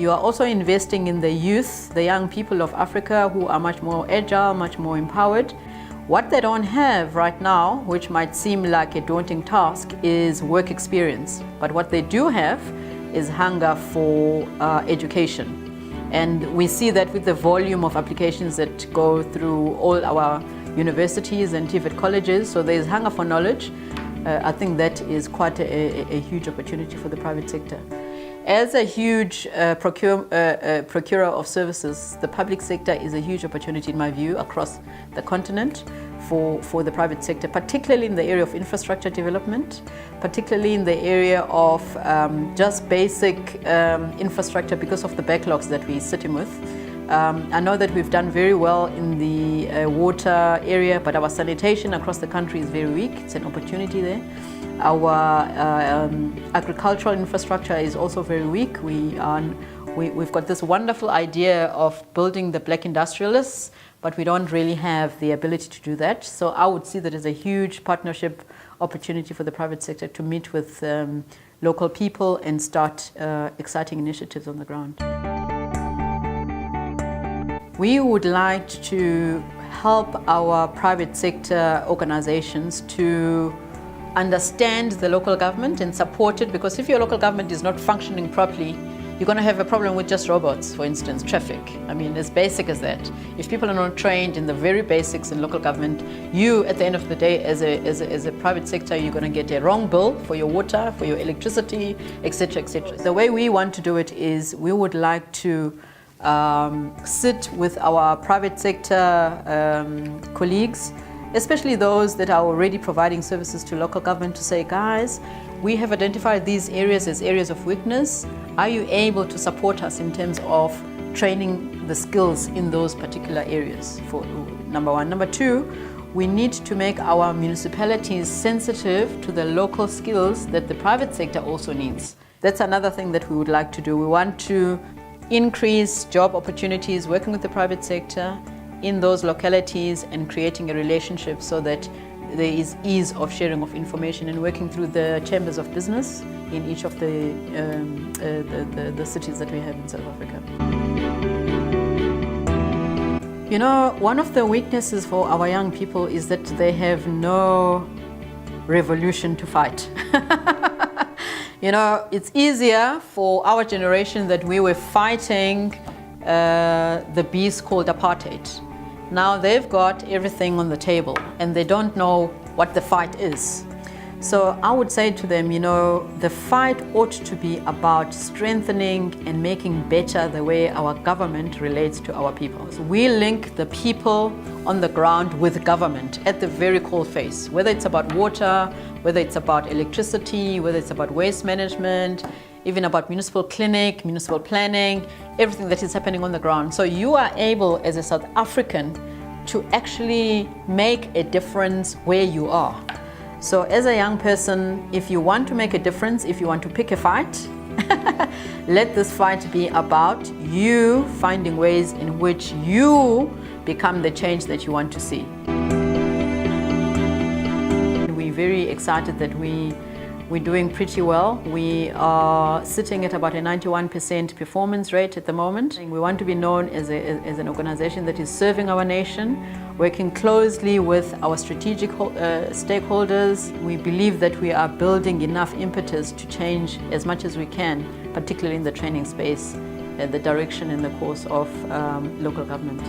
You are also investing in the youth, the young people of Africa who are much more agile, much more empowered. What they don't have right now, which might seem like a daunting task, is work experience. But what they do have is hunger for education. And we see that with the volume of applications that go through all our universities and TVET colleges. So there's hunger for knowledge. I think that is quite a huge opportunity for the private sector. As a huge procurer of services, the public sector is a huge opportunity, in my view, across the continent for the private sector, particularly in the area of infrastructure development, particularly in the area of just basic infrastructure because of the backlogs that we're sitting with. I know that we've done very well in the water area, but our sanitation across the country is very weak. It's an opportunity there. Our agricultural infrastructure is also very weak. We've got this wonderful idea of building the black industrialists, but we don't really have the ability to do that. So I would see that as a huge partnership opportunity for the private sector to meet with local people and start exciting initiatives on the ground. We would like to help our private sector organizations to understand the local government and support it, because if your local government is not functioning properly, you're going to have a problem with just robots, for instance, traffic. I mean, as basic as that. If people are not trained in the very basics in local government, you, at the end of the day, as a private sector, you're going to get a wrong bill for your water, for your electricity, etc., etc. The way we want to do it is we would like to sit with our private sector colleagues, especially those that are already providing services to local government, to say, guys, we have identified these areas as areas of weakness. Are you able to support us in terms of training the skills in those particular areas? For number one. Number two, we need to make our municipalities sensitive to the local skills that the private sector also needs. That's another thing that we would like to do. We want to increase job opportunities working with the private sector in those localities and creating a relationship so that there is ease of sharing of information and working through the chambers of business in each of the cities that we have in South Africa. You know, one of the weaknesses for our young people is that they have no revolution to fight. You know, it's easier for our generation that we were fighting the beast called apartheid. Now they've got everything on the table and they don't know what the fight is. So I would say to them, you know, the fight ought to be about strengthening and making better the way our government relates to our people. So we link the people on the ground with government at the very coal face, whether it's about water, whether it's about electricity, whether it's about waste management, even about municipal clinic, municipal planning, everything that is happening on the ground. So you are able as a South African to actually make a difference where you are. So as a young person, if you want to make a difference, if you want to pick a fight, let this fight be about you finding ways in which you become the change that you want to see. We're very excited that we're doing pretty well. We are sitting at about a 91% performance rate at the moment. We want to be known as an organization that is serving our nation, working closely with our strategic stakeholders. We believe that we are building enough impetus to change as much as we can, particularly in the training space, the direction and the course of local government.